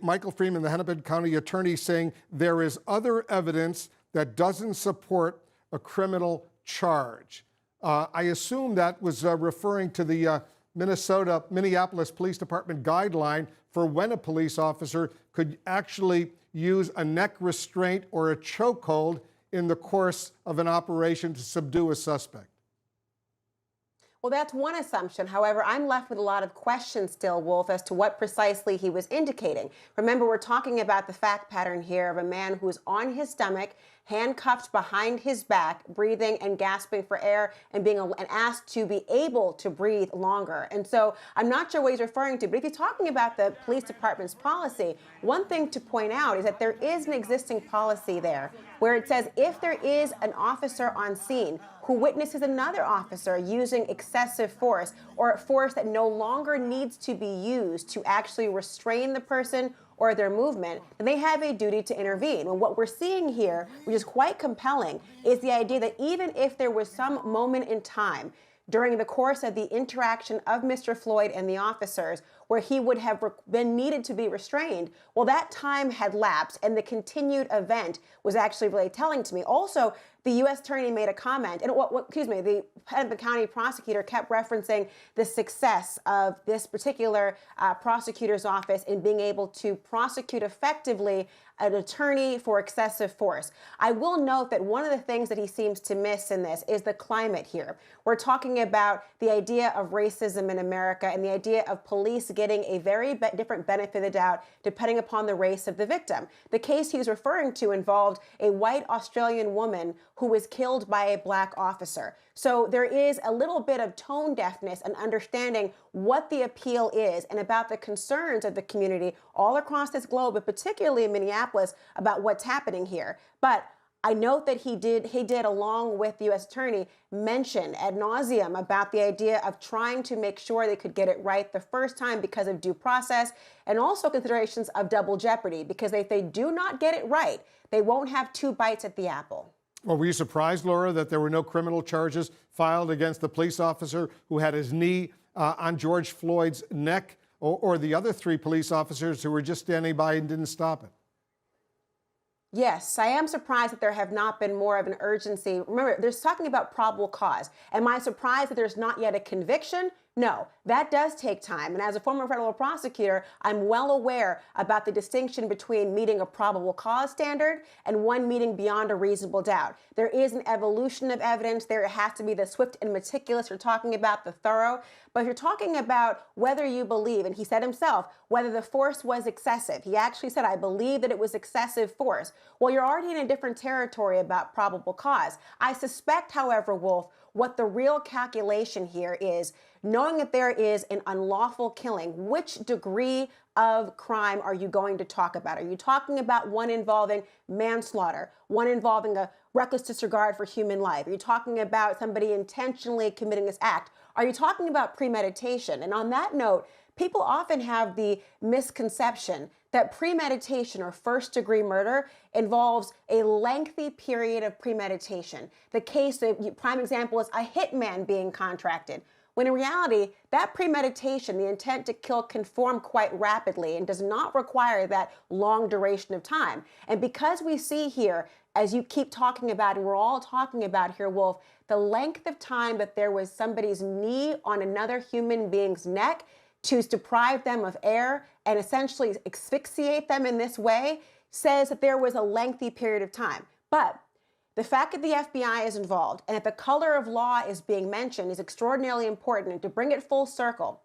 Michael Freeman, the Hennepin County attorney, saying there is other evidence that doesn't support a criminal charge. I assume that was referring to the Minneapolis Police Department guideline for when a police officer could actually use a neck restraint or a chokehold in the course of an operation to subdue a suspect. Well, that's one assumption. However, I'm left with a lot of questions still, Wolf, as to what precisely he was indicating. Remember, we're talking about the fact pattern here of a man who's on his stomach, handcuffed behind his back, breathing and gasping for air and being asked to be able to breathe longer. And so I'm not sure what he's referring to, but if he's talking about the police department's policy, one thing to point out is that there is an existing policy there where it says if there is an officer on scene who witnesses another officer using excessive force or force that no longer needs to be used to actually restrain the person or their movement, then they have a duty to intervene. And what we're seeing here, which is quite compelling, is the idea that even if there was some moment in time during the course of the interaction of Mr. Floyd and the officers where he would have been needed to be restrained, well, that time had lapsed and the continued event was actually really telling to me. Also, the U.S. attorney made a comment, and the Hennepin County prosecutor kept referencing the success of this particular prosecutor's office in being able to prosecute effectively an attorney for excessive force. I will note that one of the things that he seems to miss in this is the climate here. We're talking about the idea of racism in America and the idea of police getting a very different benefit of the doubt depending upon the race of the victim. The case he was referring to involved a white Australian woman who was killed by a black officer. So there is a little bit of tone deafness and understanding what the appeal is and about the concerns of the community all across this globe, but particularly in Minneapolis, about what's happening here. But I note that he did, along with the U.S. attorney, mention ad nauseum about the idea of trying to make sure they could get it right the first time because of due process and also considerations of double jeopardy, because if they do not get it right, they won't have two bites at the apple. Well, were you surprised, Laura, that there were no criminal charges filed against the police officer who had his knee on George Floyd's neck, or the other three police officers who were just standing by and didn't stop it? Yes, I am surprised that there have not been more of an urgency. Remember, there's talking about probable cause. Am I surprised that there's not yet a conviction? No, that does take time. And as a former federal prosecutor, I'm well aware about the distinction between meeting a probable cause standard and one meeting beyond a reasonable doubt. There is an evolution of evidence. There has to be the swift and meticulous. You're talking about the thorough. But if you're talking about whether you believe, and he said himself, whether the force was excessive, he actually said, I believe that it was excessive force. Well, you're already in a different territory about probable cause. I suspect, however, Wolf, what the real calculation here is, knowing that there is an unlawful killing, which degree of crime are you going to talk about? Are you talking about one involving manslaughter, one involving a reckless disregard for human life? Are you talking about somebody intentionally committing this act? Are you talking about premeditation? And on that note, people often have the misconception that premeditation or first-degree murder involves a lengthy period of premeditation. The case, the prime example is a hitman being contracted, when in reality, that premeditation, the intent to kill, can form quite rapidly and does not require that long duration of time. And because we see here, as you keep talking about, and we're all talking about here, Wolf, the length of time that there was somebody's knee on another human being's neck to deprive them of air and essentially asphyxiate them in this way says that there was a lengthy period of time. But the fact that the FBI is involved and that the color of law is being mentioned is extraordinarily important. And to bring it full circle,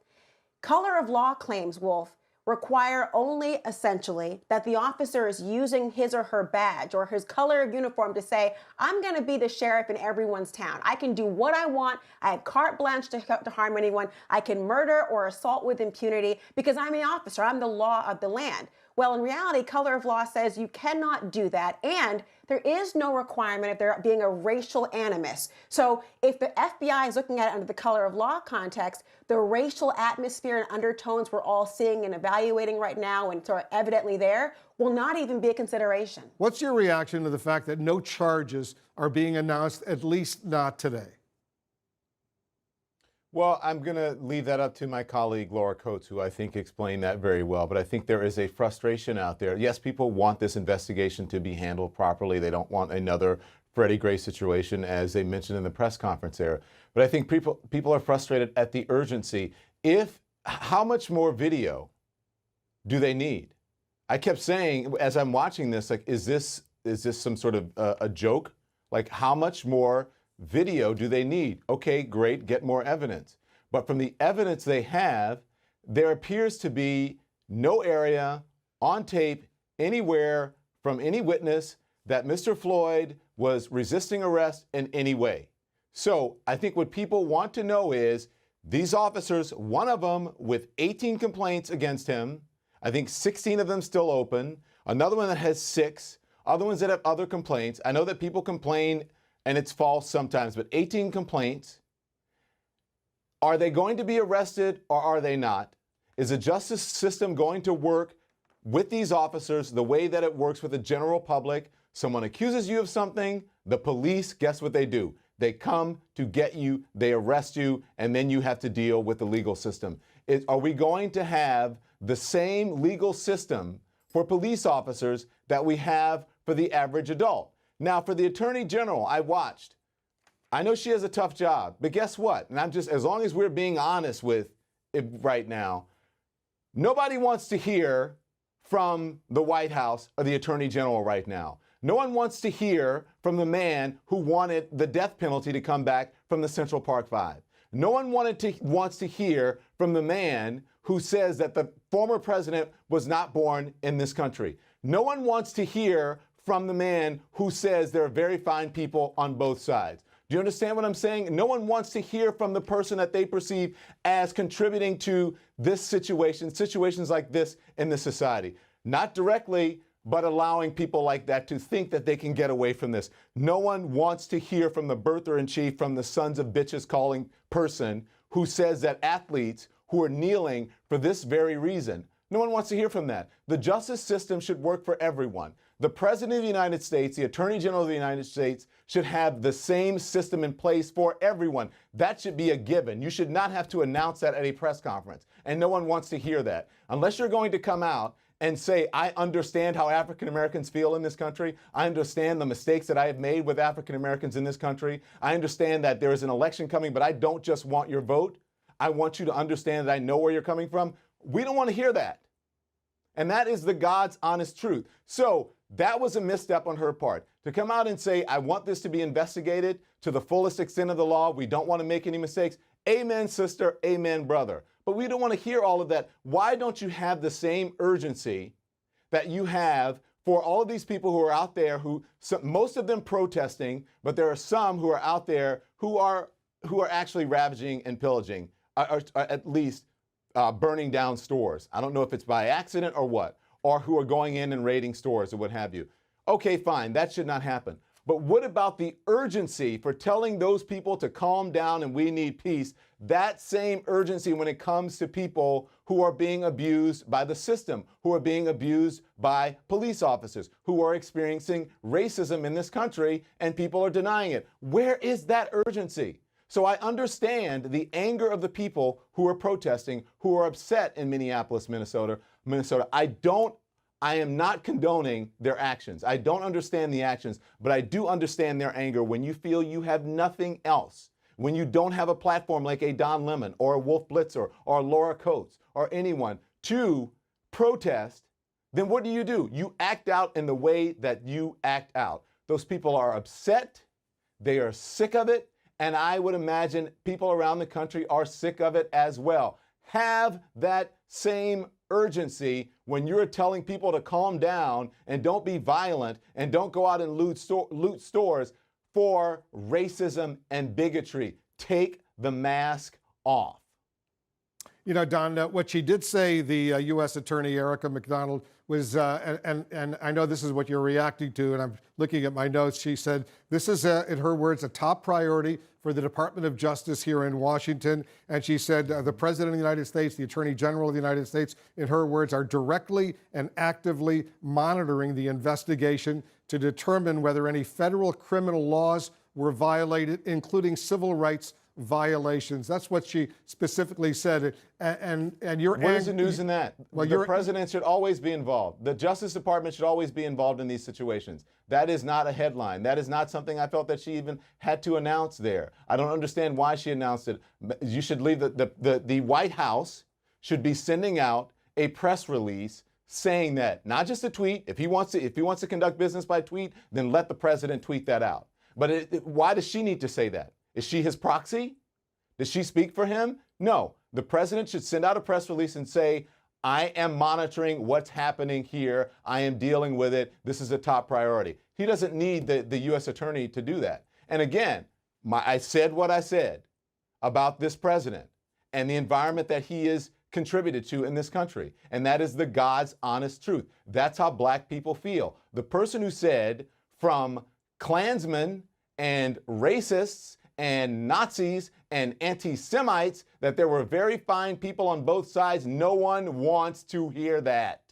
color of law claims, Wolf, require only essentially that the officer is using his or her badge or his color of uniform to say, I'm going to be the sheriff in everyone's town. I can do what I want. I have carte blanche to harm anyone. I can murder or assault with impunity because I'm the officer. I'm the law of the land. Well, in reality, color of law says you cannot do that, and there is no requirement of there being a racial animus. So if the FBI is looking at it under the color of law context, the racial atmosphere and undertones we're all seeing and evaluating right now and sort of evidently there will not even be a consideration. What's your reaction to the fact that no charges are being announced, at least not today? Well, I'm going to leave that up to my colleague, Laura Coates, who I think explained that very well. But I think there is a frustration out there. Yes, people want this investigation to be handled properly. They don't want another Freddie Gray situation, as they mentioned in the press conference there. But I think people are frustrated at the urgency. How much more video do they need? I kept saying, as I'm watching this, like, is this some sort of a joke? Like, how much more video do they need? Okay, great, get more evidence. But from the evidence they have, there appears to be no area on tape anywhere from any witness that Mr. Floyd was resisting arrest in any way. So I think what people want to know is these officers, one of them with 18 complaints against him, I think 16 of them still open, another one that has 6, other ones that have other complaints. I know that people complain and it's false sometimes, but 18 complaints. Are they going to be arrested or are they not? Is the justice system going to work with these officers the way that it works with the general public? Someone accuses you of something, the police, guess what they do? They come to get you, they arrest you, and then you have to deal with the legal system. Are we going to have the same legal system for police officers that we have for the average adult? Now, for the Attorney General, I know she has a tough job, but guess what? And as long as we're being honest with it right now, nobody wants to hear from the White House or the Attorney General right now. No one wants to hear from the man who wanted the death penalty to come back from the Central Park Five. No one wants to hear from the man who says that the former president was not born in this country. No one wants to hear from the man who says there are very fine people on both sides. Do you understand what I'm saying? No one wants to hear from the person that they perceive as contributing to this situation, situations like this in the society. Not directly, but allowing people like that to think that they can get away from this. No one wants to hear from the birther-in-chief, from the sons of bitches calling person who says that athletes who are kneeling for this very reason. No one wants to hear from that. The justice system should work for everyone. The President of the United States, the Attorney General of the United States should have the same system in place for everyone. That should be a given. You should not have to announce that at a press conference. And no one wants to hear that. Unless you're going to come out and say, I understand how African Americans feel in this country. I understand the mistakes that I have made with African Americans in this country. I understand that there is an election coming, but I don't just want your vote. I want you to understand that I know where you're coming from. We don't want to hear that. And that is the God's honest truth. So that was a misstep on her part. To come out and say, I want this to be investigated to the fullest extent of the law. We don't want to make any mistakes. Amen, sister. Amen, brother. But we don't want to hear all of that. Why don't you have the same urgency that you have for all of these people who are out there, most of them protesting, but there are some who are out there who are actually ravaging and pillaging, or at least burning down stores. I don't know if it's by accident or what, or who are going in and raiding stores or what have you. Okay, fine, that should not happen. But what about the urgency for telling those people to calm down and we need peace? That same urgency when it comes to people who are being abused by the system, who are being abused by police officers, who are experiencing racism in this country and people are denying it. Where is that urgency? So I understand the anger of the people who are protesting, who are upset in Minneapolis, Minnesota. I am not condoning their actions. I don't understand the actions, but I do understand their anger when you feel you have nothing else. When you don't have a platform like a Don Lemon or a Wolf Blitzer or Laura Coates or anyone to protest, then what do? You act out in the way that you act out. Those people are upset. They are sick of it. And I would imagine people around the country are sick of it as well. Have that same urgency when you're telling people to calm down and don't be violent and don't go out and loot stores for racism and bigotry. Take the mask off. You know, Don, what she did say, the U.S. Attorney Erica McDonald, was, and I know this is what you're reacting to, and I'm looking at my notes. She said, this is, in her words, a top priority for the Department of Justice here in Washington. And she said, the President of the United States, the Attorney General of the United States, in her words, are directly and actively monitoring the investigation to determine whether any federal criminal laws were violated, including civil rights violations. That's what she specifically said. And you're What is the news in that? Well, the president should always be involved. The Justice Department should always be involved in these situations. That is not a headline. That is not something I felt that she even had to announce there. I don't understand why she announced it. You should leave the White House should be sending out a press release saying that, not just a tweet. If he wants to conduct business by tweet, then let the president tweet that out. But why does she need to say that? Is she his proxy? Does she speak for him? No. The president should send out a press release and say, I am monitoring what's happening here. I am dealing with it. This is a top priority. He doesn't need the U.S. attorney to do that. And again, I said what I said about this president and the environment that he is contributed to in this country. And that is the God's honest truth. That's how black people feel. The person who said from Klansmen and racists and Nazis and anti-Semites that there were very fine people on both sides, no one wants to hear that.